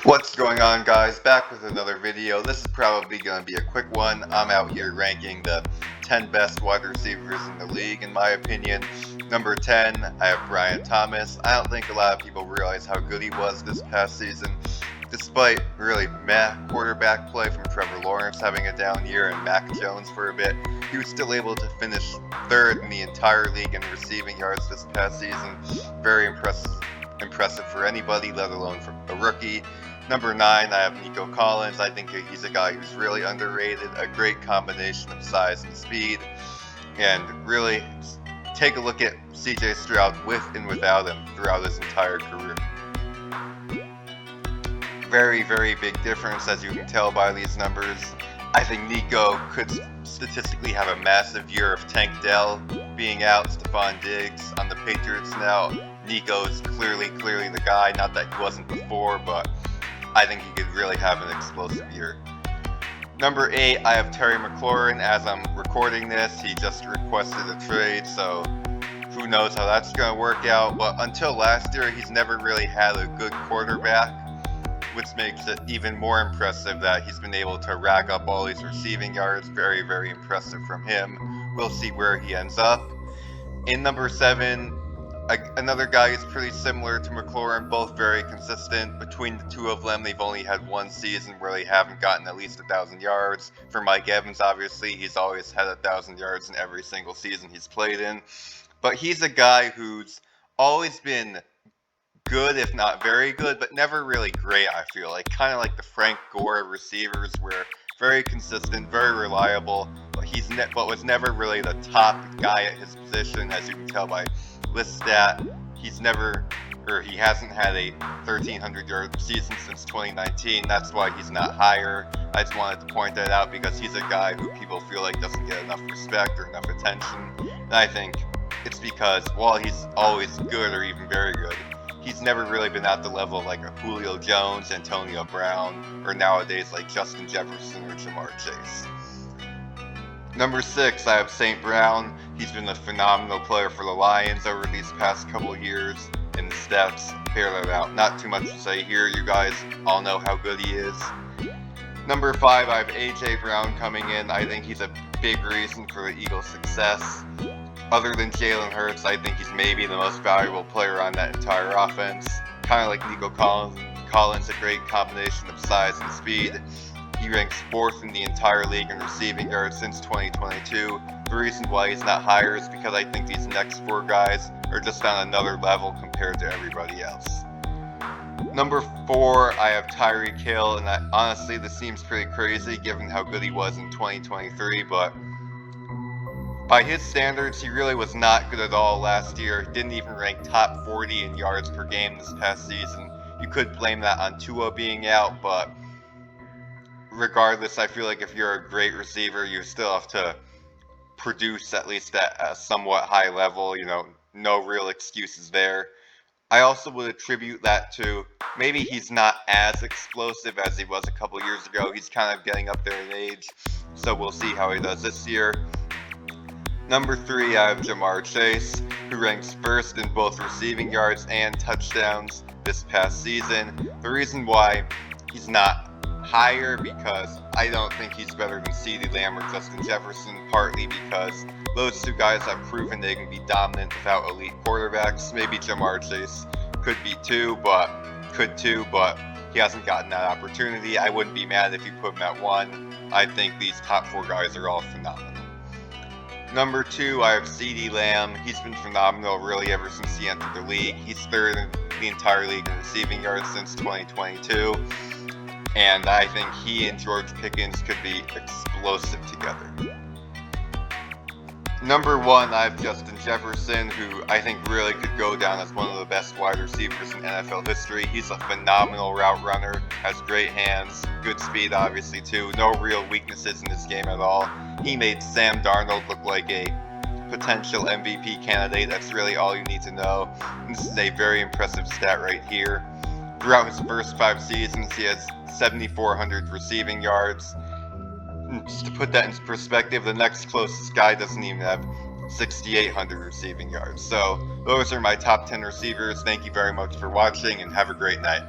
What's going on, guys? Back with another video. This is probably going to be a quick one. I'm out here ranking the 10 best wide receivers in the league, in my opinion. Number 10, I have Brian Thomas. I don't think a lot of people realize how good he was this past season. Despite really meh quarterback play from Trevor Lawrence having a down year and Mac Jones for a bit, he was still able to finish third in the entire league in receiving yards this past season. Very impressive for anybody, let alone for a rookie. Number 9, I have Nico Collins. I think he's a guy who's really underrated, a great combination of size and speed. And really, take a look at CJ Stroud with and without him throughout his entire career. Very, very big difference, as you can tell by these numbers. I think Nico could statistically have a massive year of Tank Dell being out, Stephon Diggs on the Patriots now. Nico's clearly the guy, not that he wasn't before, but I think he could really have an explosive year. Number 8, I have Terry McLaurin. As I'm recording this, he just requested a trade, so who knows how that's going to work out. But until last year, he's never really had a good quarterback, which makes it even more impressive that he's been able to rack up all these receiving yards. Very, very impressive from him. We'll see where he ends up. In number 7, another guy is pretty similar to McLaurin, both very consistent. Between the two of them, they've only had one season where they haven't gotten at least 1,000 yards. For Mike Evans, obviously, he's always had 1,000 yards in every single season he's played in. But he's a guy who's always been good, if not very good, but never really great, I feel like. Kind of like the Frank Gore receivers, where very consistent, very reliable, but was never really the top guy at his position, as you can tell by this stat. He hasn't had a 1,300 yard season since 2019. That's why he's not higher. I just wanted to point that out because he's a guy who people feel like doesn't get enough respect or enough attention. And I think it's because while he's always good or even very good, he's never really been at the level of like a Julio Jones, Antonio Brown, or nowadays like Justin Jefferson or Jamar Chase. Number 6, I have St. Brown. He's been a phenomenal player for the Lions over these past couple of years, and the stats bear that out. Not too much to say here. You guys all know how good he is. Number 5, I have A.J. Brown coming in. I think he's a big reason for the Eagles' success. Other than Jalen Hurts, I think he's maybe the most valuable player on that entire offense. Kind of like Nico Collins, a great combination of size and speed. He ranks 4th in the entire league in receiving yards since 2022. The reason why he's not higher is because I think these next 4 guys are just on another level compared to everybody else. Number 4, I have Tyreek Hill, and honestly, this seems pretty crazy given how good he was in 2023, but by his standards, he really was not good at all last year. Didn't even rank top 40 in yards per game this past season. You could blame that on Tua being out, but regardless, I feel like if you're a great receiver, you still have to produce at least at a somewhat high level. No real excuses there. I also would attribute that to maybe he's not as explosive as he was a couple years ago. He's kind of getting up there in age, so we'll see how he does this year. Number 3, I have Jamar Chase, who ranks 1st in both receiving yards and touchdowns this past season. The reason why he's not higher, because I don't think he's better than CeeDee Lamb or Justin Jefferson, partly because those two guys have proven they can be dominant without elite quarterbacks. Maybe Jamar Chase could too, but he hasn't gotten that opportunity. I wouldn't be mad if you put him at 1. I think these top 4 guys are all phenomenal. Number 2, I have CeeDee Lamb. He's been phenomenal really ever since he entered the league. He's 3rd in the entire league in receiving yards since 2022. And I think he and George Pickens could be explosive together. Number 1, I have Justin Jefferson, who I think really could go down as one of the best wide receivers in NFL history. He's a phenomenal route runner, has great hands, good speed obviously too, no real weaknesses in his game at all. He made Sam Darnold look like a potential MVP candidate. That's really all you need to know. This is a very impressive stat right here. Throughout his first 5 seasons, he has 7,400 receiving yards. Just to put that into perspective, the next closest guy doesn't even have 6,800 receiving yards. So those are my top 10 receivers. Thank you very much for watching, and have a great night.